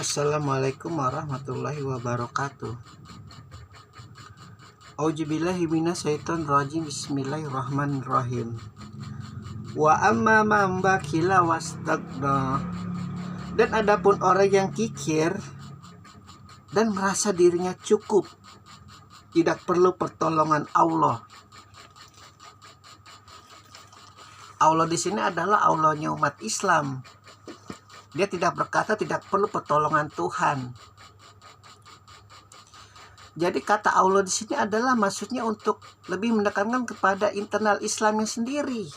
Assalamualaikum warahmatullahi wabarakatuh. Auzubillahi minasyaitonirrajim. Bismillahirrahmanirrahim. Wa amma man bakila wastagna. Dan adapun orang yang kikir dan merasa dirinya cukup, tidak perlu pertolongan Allah. Allah di sini adalah Allahnya umat Islam. Dia tidak berkata tidak perlu pertolongan Tuhan. Jadi kata Allah di sini adalah maksudnya untuk lebih menekankan kepada internal Islamnya sendiri.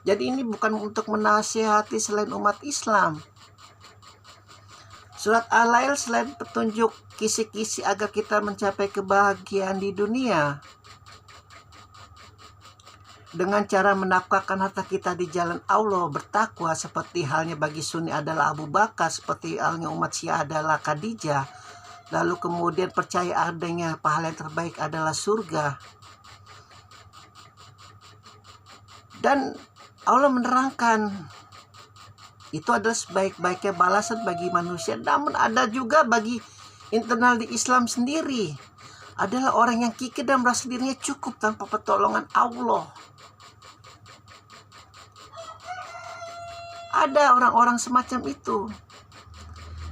Jadi ini bukan untuk menasihati selain umat Islam. Surat Al-Lail selain petunjuk kisi-kisi agar kita mencapai kebahagiaan di dunia, dengan cara menafkahkan harta kita di jalan Allah, bertakwa seperti halnya bagi Sunni adalah Abu Bakar, seperti halnya umat Syiah adalah Khadijah, lalu kemudian percaya adanya pahala yang terbaik adalah surga. Dan Allah menerangkan itu adalah sebaik-baiknya balasan bagi manusia. Namun ada juga bagi internal di Islam sendiri, adalah orang yang kikir dan merasa dirinya cukup tanpa pertolongan Allah. Ada orang-orang semacam itu.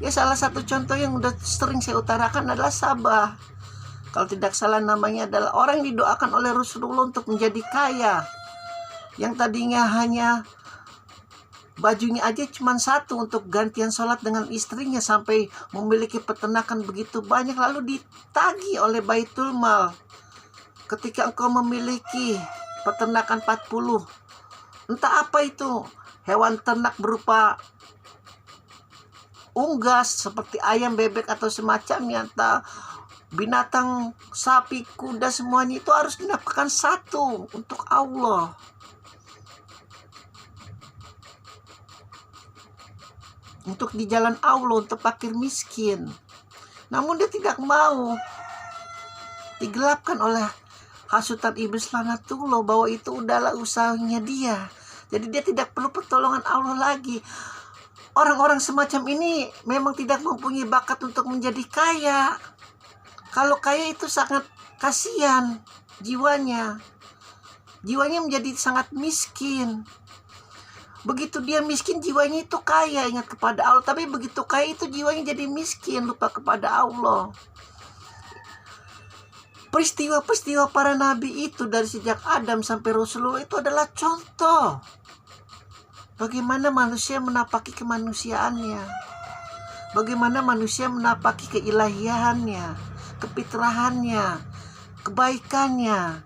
Ya, salah satu contoh yang udah sering saya utarakan adalah Sabah. Kalau tidak salah namanya adalah orang yang didoakan oleh Rasulullah untuk menjadi kaya. Yang tadinya hanya bajunya aja cuma satu untuk gantian sholat dengan istrinya, sampai memiliki peternakan begitu banyak, lalu ditagih oleh Baitul Mal. Ketika engkau memiliki peternakan 40, entah apa itu, hewan ternak berupa unggas seperti ayam, bebek atau semacamnya, entah binatang, sapi, kuda, semuanya itu harus dinafkahkan satu untuk Allah. Untuk di jalan Allah, untuk fakir miskin. Namun dia tidak mau, digelapkan oleh hasutan iblis lanatullah bahwa itu udahlah usahanya dia. Jadi dia tidak perlu pertolongan Allah lagi. Orang-orang semacam ini memang tidak mempunyai bakat untuk menjadi kaya. Kalau kaya itu sangat kasihan jiwanya. Jiwanya menjadi sangat miskin. Begitu dia miskin, jiwanya itu kaya, ingat kepada Allah. Tapi begitu kaya itu jiwanya jadi miskin, lupa kepada Allah. Peristiwa-peristiwa para nabi itu dari sejak Adam sampai Rasulullah itu adalah contoh bagaimana manusia menapaki kemanusiaannya, bagaimana manusia menapaki keilahiannya, kefitrahannya, kebaikannya,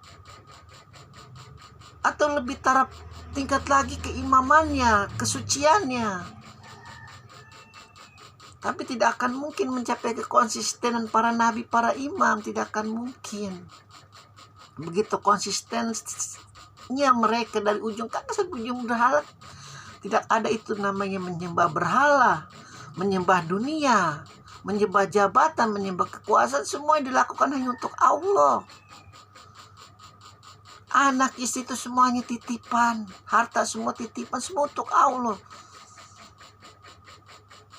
atau lebih taraf tingkat lagi keimamannya, kesuciannya. Tapi tidak akan mungkin mencapai kekonsistenan para nabi, para imam, tidak akan mungkin. Begitu konsistennya mereka dari ujung kaki sampai ujung berhala. Tidak ada itu namanya menyembah berhala, menyembah dunia, menyembah jabatan, menyembah kekuasaan. Semua yang dilakukan hanya untuk Allah. Anak istri itu semuanya titipan, harta semua titipan, semua untuk Allah.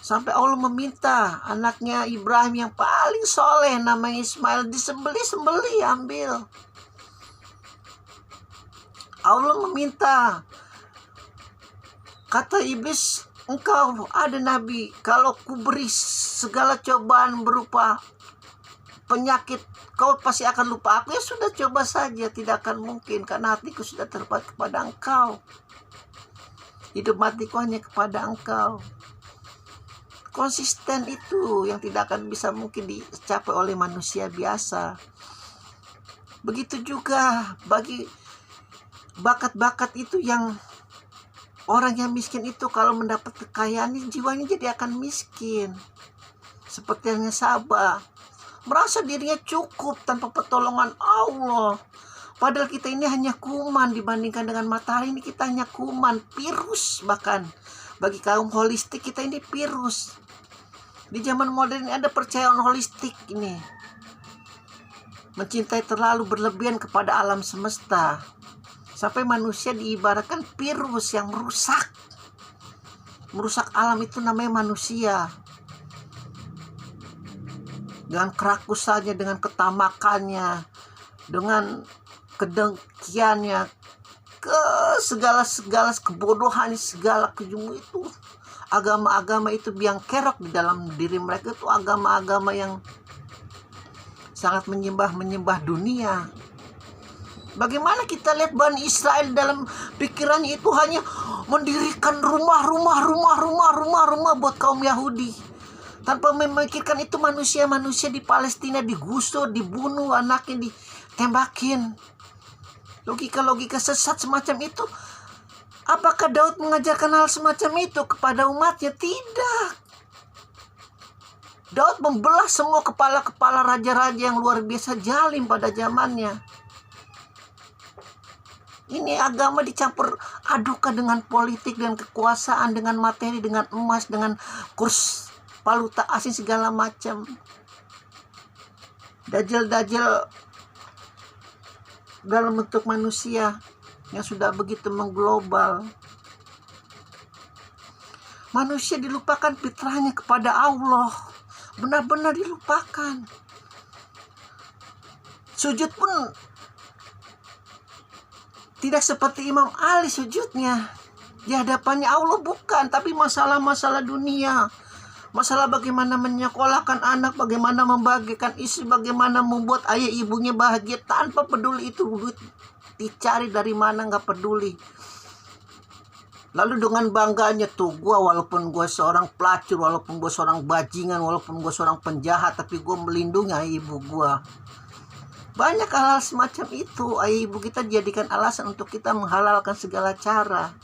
Sampai Allah meminta anaknya Ibrahim yang paling soleh namanya Ismail disembeli, ambil. Allah meminta, kata iblis, engkau ada nabi, kalau kuberi segala cobaan berupa penyakit, kau pasti akan lupa aku. Ya sudah, coba saja, tidak akan mungkin, karena hatiku sudah terpaut kepada engkau. Hidup matiku hanya kepada engkau. Konsisten itu yang tidak akan bisa mungkin dicapai oleh manusia biasa. Begitu juga bagi bakat-bakat itu, yang orang yang miskin itu kalau mendapat kekayaan jiwanya jadi akan miskin. Seperti yang Sabah, merasa dirinya cukup tanpa pertolongan Allah. Padahal kita ini hanya kuman dibandingkan dengan matahari. Ini kita hanya kuman, virus bahkan. Bagi kaum holistik kita ini virus. Di zaman modern ini ada percayaan holistik ini. Mencintai terlalu berlebihan kepada alam semesta. Sampai manusia diibaratkan virus yang merusak alam, itu namanya manusia. dengan kerakusannya, dengan ketamakannya, dengan kedengkiannya, ke segala kebodohan, segala kejungu itu. Agama-agama itu biang kerok di dalam diri mereka, itu agama-agama yang sangat menyembah dunia. Bagaimana kita lihat Bani Israel dalam pikirannya itu hanya mendirikan rumah buat kaum Yahudi, tanpa memikirkan itu manusia di Palestina digusur, dibunuh, anaknya ditembakin. Logika sesat semacam itu. Apakah Daud mengajarkan hal semacam itu kepada umatnya? Tidak. Daud membelah semua kepala-kepala raja-raja yang luar biasa zalim pada zamannya. Ini agama dicampur adukan dengan politik, dengan kekuasaan, dengan materi, dengan emas, dengan kurs valuta asing segala macam. Dajjal dalam bentuk manusia yang sudah begitu mengglobal. Manusia dilupakan fitrahnya kepada Allah, benar-benar dilupakan. Sujud pun tidak seperti Imam Ali sujudnya di hadapannya Allah, bukan, tapi masalah-masalah dunia. Masalah bagaimana menyekolahkan anak, bagaimana membahagiakan istri, bagaimana membuat ayah ibunya bahagia, tanpa peduli itu duit dicari dari mana, nggak peduli. Lalu dengan bangganya tuh, walaupun gue seorang pelacur, walaupun gue seorang bajingan, walaupun gue seorang penjahat, tapi gue melindungi ayah ibu gue. Banyak hal-hal semacam itu. Ayah ibu kita dijadikan alasan untuk kita menghalalkan segala cara.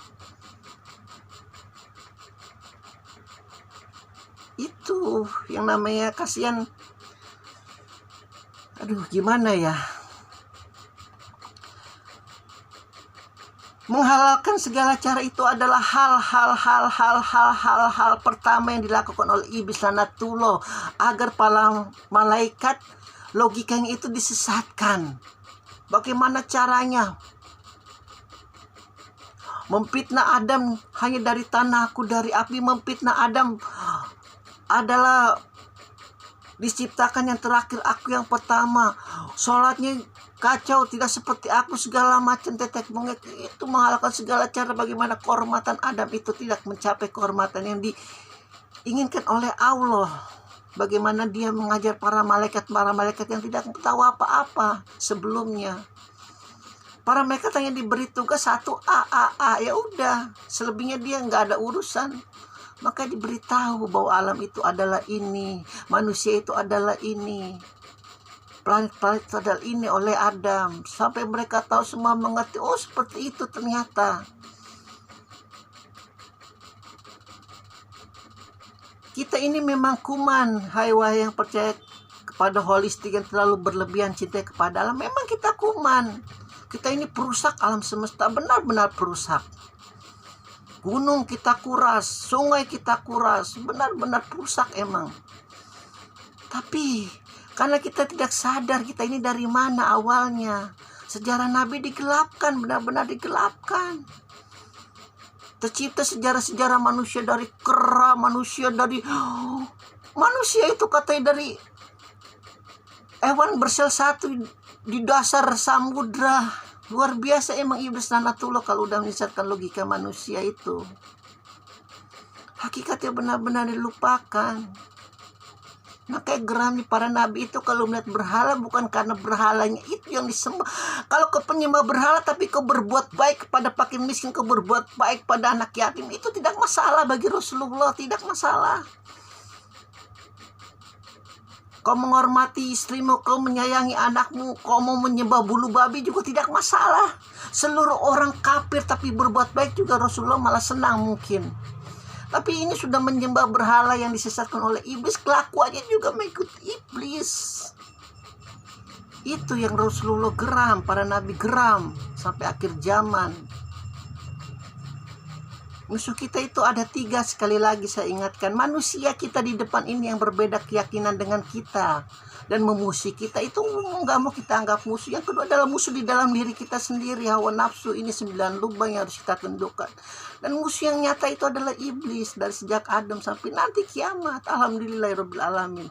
Itu yang namanya kasihan. Aduh, gimana ya? Menghalalkan segala cara itu adalah hal-hal pertama yang dilakukan oleh iblis laknatullah, agar para malaikat logikanya itu disesatkan. Bagaimana caranya? Memfitnah Adam hanya dari tanah, aku dari api. Memfitnah Adam adalah diciptakan yang terakhir, aku yang pertama. Sholatnya kacau, tidak seperti aku, segala macam tetek bengek. Itu menghalalkan segala cara bagaimana kehormatan Adam itu tidak mencapai kehormatan yang diinginkan oleh Allah. Bagaimana dia mengajar para malaikat yang tidak tahu apa-apa sebelumnya. Para malaikat hanya diberi tugas satu A, ya udah, selebihnya dia nggak ada urusan. Maka diberitahu bahwa alam itu adalah ini, manusia itu adalah ini, planet-planet itu adalah ini oleh Adam. Sampai mereka tahu semua, mengerti, oh seperti itu ternyata. Kita ini memang kuman, hai wahai yang percaya kepada holistik yang terlalu berlebihan cinta kepada alam. Memang kita kuman. Kita ini perusak alam semesta, benar-benar perusak. Gunung kita kuras, sungai kita kuras, benar-benar perusak emang. Tapi karena kita tidak sadar kita ini dari mana awalnya. Sejarah Nabi digelapkan, benar-benar digelapkan. Tercipta sejarah-sejarah manusia dari kera, manusia itu katanya dari hewan bersel satu di dasar samudra. Luar biasa emang iblis laknatullah kalau udah menyesatkan logika manusia itu. Hakikatnya benar-benar dilupakan. Makanya geramnya para nabi itu kalau melihat berhala bukan karena berhalanya itu yang disembah. Kalau kau penyembah berhala tapi kau berbuat baik kepada fakir miskin, kau berbuat baik pada anak yatim, itu tidak masalah bagi Rasulullah, tidak masalah. Kau menghormati istrimu, kau menyayangi anakmu, kau mau menyembah bulu babi juga tidak masalah. Seluruh orang kafir tapi berbuat baik juga Rasulullah malah senang mungkin. Tapi ini sudah menyembah berhala yang disesatkan oleh iblis, kelakuannya juga mengikuti iblis. Itu yang Rasulullah geram, para nabi geram sampai akhir zaman. Musuh kita itu ada 3, sekali lagi saya ingatkan. Manusia kita di depan ini yang berbeda keyakinan dengan kita dan memusuhi kita, itu nggak mau kita anggap musuh. Yang kedua adalah musuh di dalam diri kita sendiri, hawa nafsu. Ini 9 lubang yang harus kita tundukkan. Dan musuh yang nyata itu adalah iblis dari sejak Adam sampai nanti kiamat. Alhamdulillahirabbil alamin.